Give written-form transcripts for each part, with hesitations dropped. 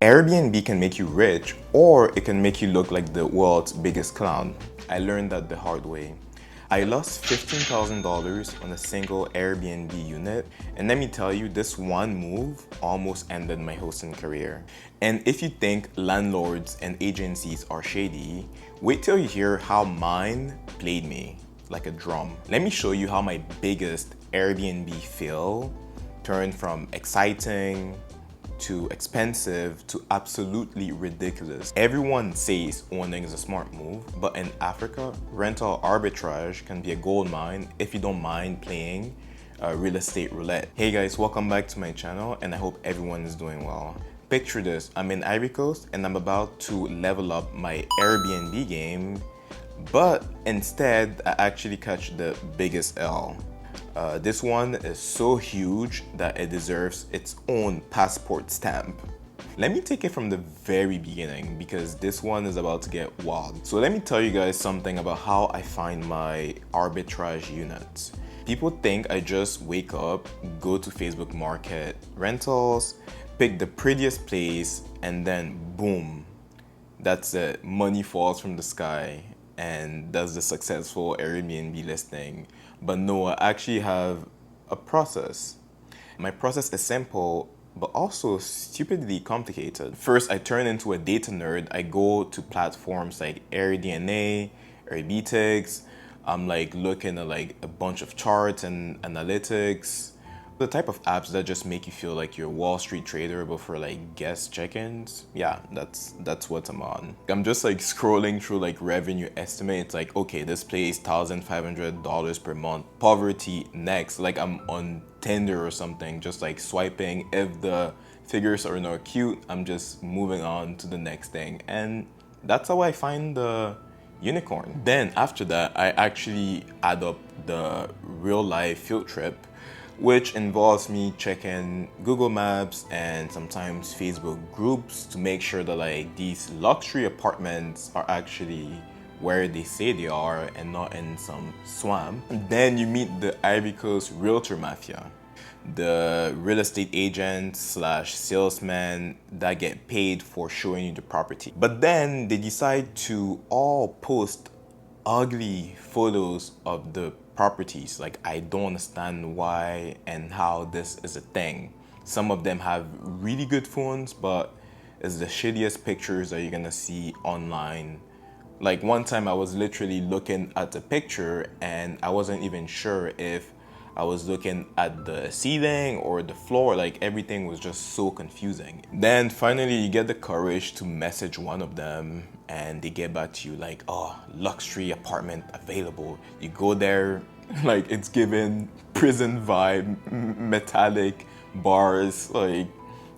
Airbnb can make you rich, or it can make you look like the world's biggest clown. I learned that the hard way. I lost $15,000 on a single Airbnb unit, and let me tell you, this one move almost ended my hosting career. And if you think landlords and agencies are shady, wait till you hear how mine played me like a drum. Let me show you how my biggest Airbnb fail turned from exciting to expensive to absolutely ridiculous. Everyone says owning is a smart move, but in Africa, rental arbitrage can be a gold mine if you don't mind playing real estate roulette. Hey guys, welcome back to my channel, and I hope everyone is doing well. Picture this, I'm in Ivory Coast and I'm about to level up my Airbnb game, but instead I actually catch the biggest L. This one is so huge that it deserves its own passport stamp. Let me take it from the very beginning because this one is about to get wild. So let me tell you guys something about how I find my arbitrage units. People think I just wake up, go to Facebook Market rentals, pick the prettiest place, and then boom, that's it. Money falls from the sky and that's the successful Airbnb listing. But no, I actually have a process. My process is simple, but also stupidly complicated. First, I turn into a data nerd. I go to platforms like AirDNA, Airbnb. I'm like looking at like a bunch of charts and analytics. The type of apps that just make you feel like you're a Wall Street trader, but for like guest check-ins. Yeah, that's what I'm on. I'm just like scrolling through like revenue estimates, like, okay, this place $1,500 per month. Poverty next, like I'm on Tinder or something, just like swiping. If the figures are not cute, I'm just moving on to the next thing. And that's how I find the unicorn. Then after that, I actually add up the real life field trip, which involves me checking Google Maps and sometimes Facebook groups to make sure that like these luxury apartments are actually where they say they are and not in some swamp. And then you meet the Ivory Coast realtor mafia, the real estate agents slash salesmen that get paid for showing you the property. But then they decide to all post ugly photos of the properties. Like, I don't understand why and how this is a thing. Some of them have really good phones, but it's the shittiest pictures that you're gonna see online. Like one time I was literally looking at a picture and I wasn't even sure if I was looking at the ceiling or the floor. Like everything was just so confusing. Then finally you get the courage to message one of them and they get back to you like, oh, luxury apartment available. You go there, like it's given prison vibe, metallic bars, like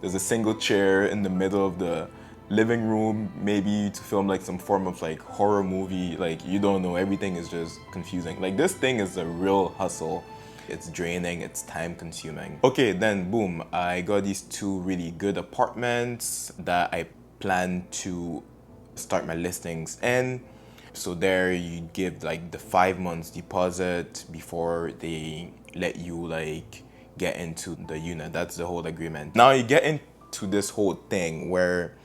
there's a single chair in the middle of the living room, maybe to film like some form of like horror movie. Like you don't know, everything is just confusing. Like this thing is a real hustle. It's draining, it's time consuming. Okay, then boom, I got these two really good apartments that I plan to start my listings in. So there you give like the 5 months deposit before they let you like get into the unit. That's the whole agreement. Now you get into this whole thing where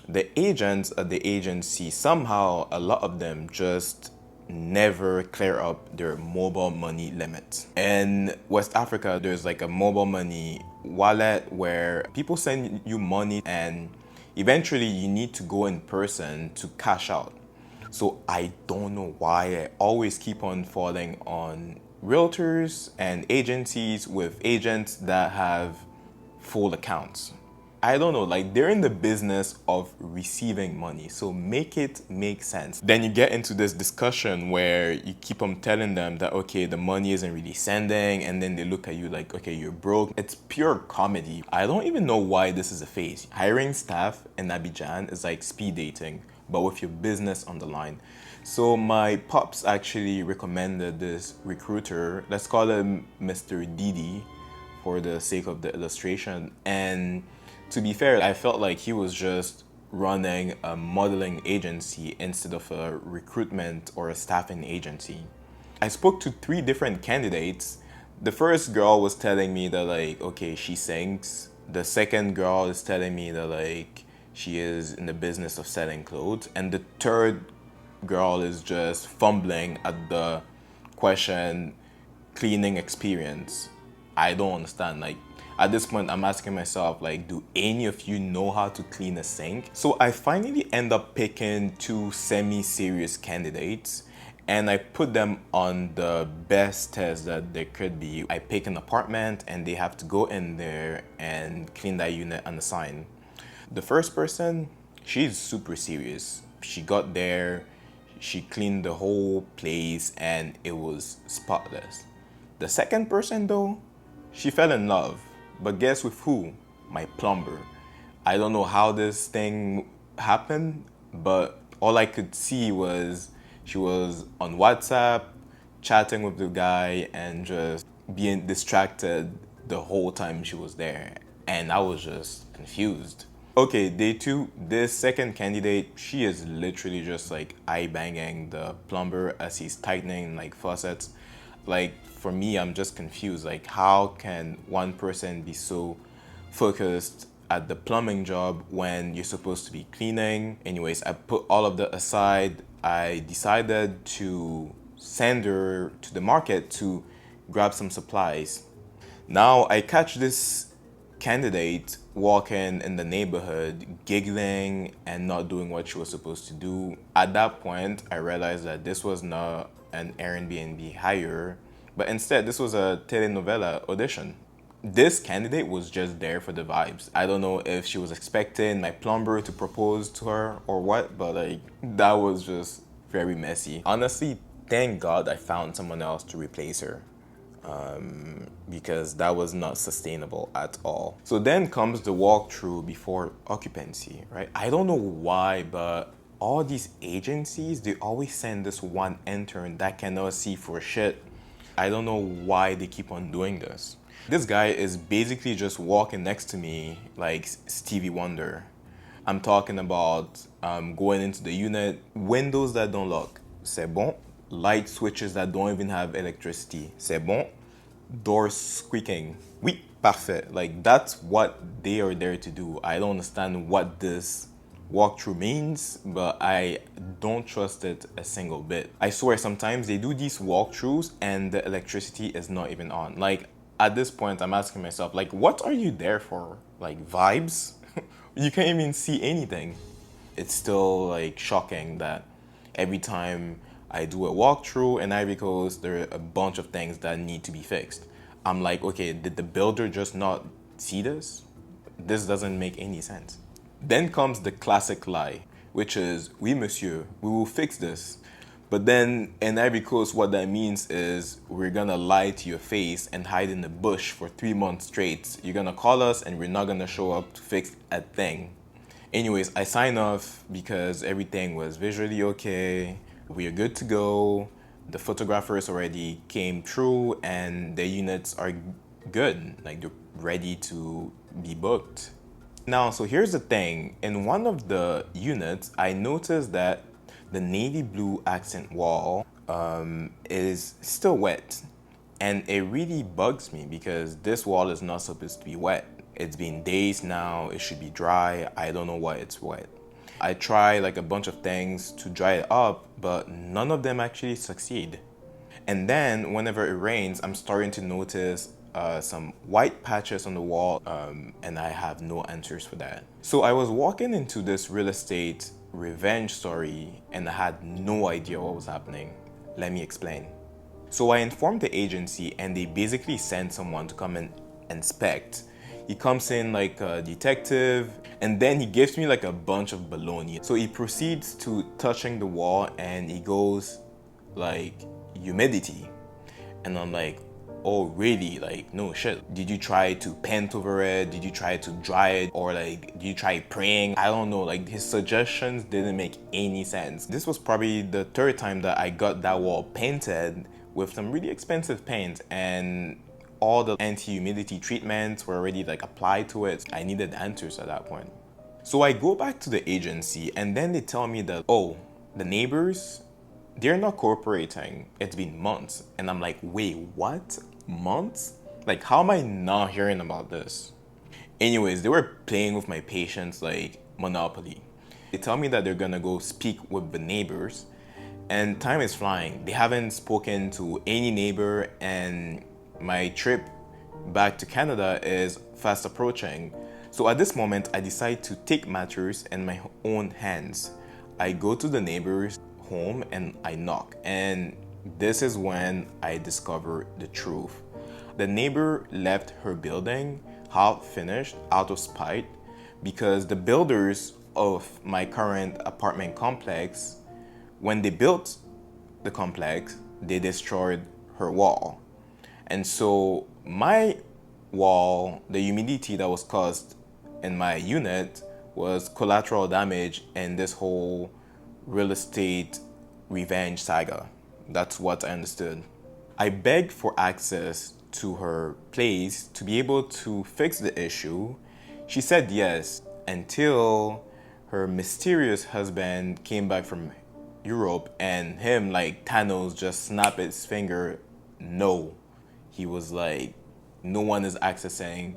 the agents at the agency, somehow a lot of them just never clear up their mobile money limit. In West Africa, there's like a mobile money wallet where people send you money and eventually you need to go in person to cash out. So I don't know why I always keep on falling on realtors and agencies with agents that have full accounts. I don't know, like they're in the business of receiving money, so make it make sense. Then you get into this discussion where you keep on telling them that, okay, the money isn't really sending, and then they look at you like, okay, you're broke. It's pure comedy. I don't even know why this is a phase. Hiring staff in Abidjan is like speed dating, but with your business on the line. So my pops actually recommended this recruiter, let's call him Mr. Didi for the sake of the illustration. And to be fair, I felt like he was just running a modeling agency instead of a recruitment or a staffing agency. I spoke to 3 different candidates. The first girl was telling me that like, okay, she sings. The second girl is telling me that like, She is in the business of selling clothes. And the third girl is just fumbling at the question, cleaning experience. I don't understand. Like, at this point, I'm asking myself, like, do any of you know how to clean a sink? So I finally end up picking two semi-serious candidates, and I put them on the best test that there could be. I pick an apartment and they have to go in there and clean that unit unassigned. The first person, she's super serious. She got there, she cleaned the whole place, and it was spotless. The second person, though, she fell in love. But guess with who? My plumber. I don't know how this thing happened, but all I could see was she was on WhatsApp, chatting with the guy, and just being distracted the whole time she was there. And I was just confused. Okay, day two, this second candidate, she is literally just like eye banging the plumber as he's tightening like faucets. Like for me, I'm just confused. Like, how can one person be so focused at the plumbing job when you're supposed to be cleaning? Anyways, I put all of that aside. I decided to send her to the market to grab some supplies. Now I catch this candidate walking in the neighborhood, giggling and not doing what she was supposed to do. At that point, I realized that this was not an Airbnb hire, but instead, this was a telenovela audition. This candidate was just there for the vibes. I don't know if she was expecting my plumber to propose to her or what, but like, that was just very messy. Honestly, thank God I found someone else to replace her, because that was not sustainable at all. So then comes the walkthrough before occupancy, right? I don't know why, but all these agencies, they always send this one intern that cannot see for shit. I don't know why they keep on doing this. This guy is basically just walking next to me like Stevie Wonder. I'm talking about going into the unit, windows that don't lock, c'est bon. Light switches that don't even have electricity, c'est bon. Doors squeaking, oui, parfait. Like, that's what they are there to do. I don't understand what this walkthrough means, but I don't trust it a single bit. I swear, sometimes they do these walkthroughs and the electricity is not even on. Like, at this point, I'm asking myself, like, what are you there for? Like, vibes? You can't even see anything. It's still like shocking that every time I do a walkthrough in Ivory Coast, there are a bunch of things that need to be fixed. I'm like, okay, did the builder just not see this? This doesn't make any sense. Then comes the classic lie, which is, oui, monsieur, we will fix this. But then in Ivory Coast, what that means is we're gonna lie to your face and hide in the bush for 3 months straight. You're gonna call us and we're not gonna show up to fix a thing. Anyways, I sign off because everything was visually okay. We are good to go. The photographers already came through and the units are good. Like, they're ready to be booked. Now, so here's the thing. In one of the units, I noticed that the navy blue accent wall is still wet. And it really bugs me because this wall is not supposed to be wet. It's been days now, it should be dry. I don't know why it's wet. I try like a bunch of things to dry it up, but none of them actually succeed. And then whenever it rains, I'm starting to notice some white patches on the wall, and I have no answers for that. So I was walking into this real estate revenge story and I had no idea what was happening. Let me explain. So I informed the agency and they basically sent someone to come and inspect. He comes in like a detective and then he gives me like a bunch of baloney. So he proceeds to touching the wall and he goes like, humidity. And I'm like, oh really? Like, no shit. Did you try to paint over it? Did you try to dry it? Or like, did you try praying? I don't know, like his suggestions didn't make any sense. This was probably the third time that I got that wall painted with some really expensive paint, and all the anti-humidity treatments were already like applied to it. I needed answers at that point. So I go back to the agency and then they tell me that, oh, the neighbors, they're not cooperating. It's been months. And I'm like, wait, what? Months? Like, how am I not hearing about this? Anyways, they were playing with my patience like monopoly. They tell me that they're gonna go speak with the neighbors, and time is flying. They haven't spoken to any neighbor, and my trip back to Canada is fast approaching. So at this moment, I decide to take matters in my own hands. I go to the neighbor's home and I knock, and this is when I discover the truth. The neighbor left her building half finished out of spite because the builders of my current apartment complex, when they built the complex, they destroyed her wall. And so my wall, the humidity that was caused in my unit was collateral damage in this whole real estate revenge saga. That's what I understood. I begged for access to her place to be able to fix the issue. She said yes until her mysterious husband came back from Europe and him, like Thanos, just snapped his finger. No. He was like, no one is accessing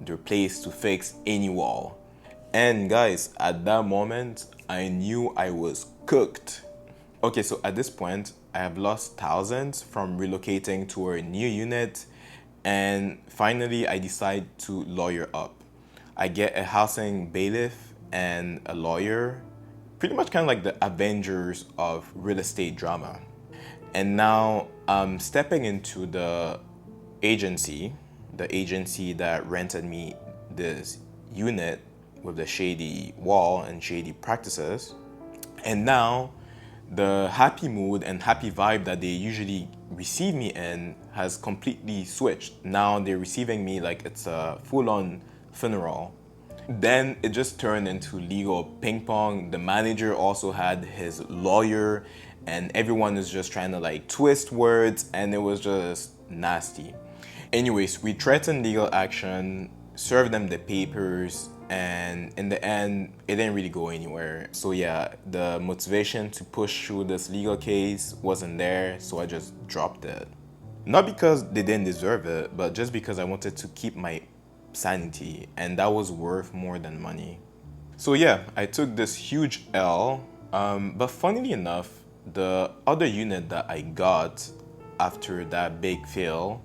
their place to fix any wall. And guys, at that moment, I knew I was cooked. Okay, so at this point, I have lost thousands from relocating to a new unit, and finally I decide to lawyer up. I get a housing bailiff and a lawyer, pretty much kind of like the Avengers of real estate drama. And now I'm stepping into the agency that rented me this unit with the shady wall and shady practices. And now the happy mood and happy vibe that they usually receive me in has completely switched. Now they're receiving me like it's a full-on funeral. Then it just turned into legal ping pong. The manager also had his lawyer, and everyone is just trying to like twist words, and it was just nasty. Anyways, we threatened legal action, served them the papers, and in the end, it didn't really go anywhere. So yeah, the motivation to push through this legal case wasn't there, so I just dropped it. Not because they didn't deserve it, but just because I wanted to keep my sanity, and that was worth more than money. So yeah, I took this huge L, but funnily enough, the other unit that I got after that big fail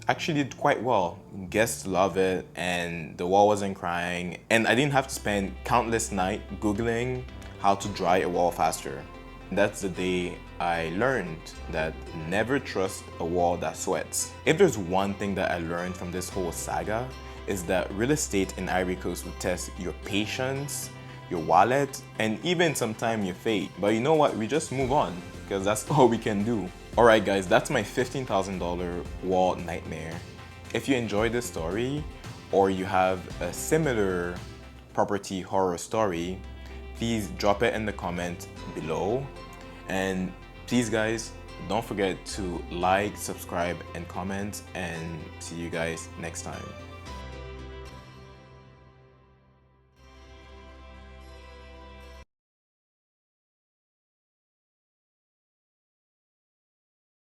actually did quite well. Guests love it, and the wall wasn't crying, and I didn't have to spend countless nights Googling how to dry a wall faster. That's the day I learned that never trust a wall that sweats. If there's one thing that I learned from this whole saga, is that real estate in Ivory Coast will test your patience, your wallet, and even sometimes your faith. But you know what? We just move on because that's all we can do. Alright guys, that's my $15,000 wall nightmare. If you enjoyed this story, or you have a similar property horror story, please drop it in the comment below. And please guys, don't forget to like, subscribe, and comment, and see you guys next time.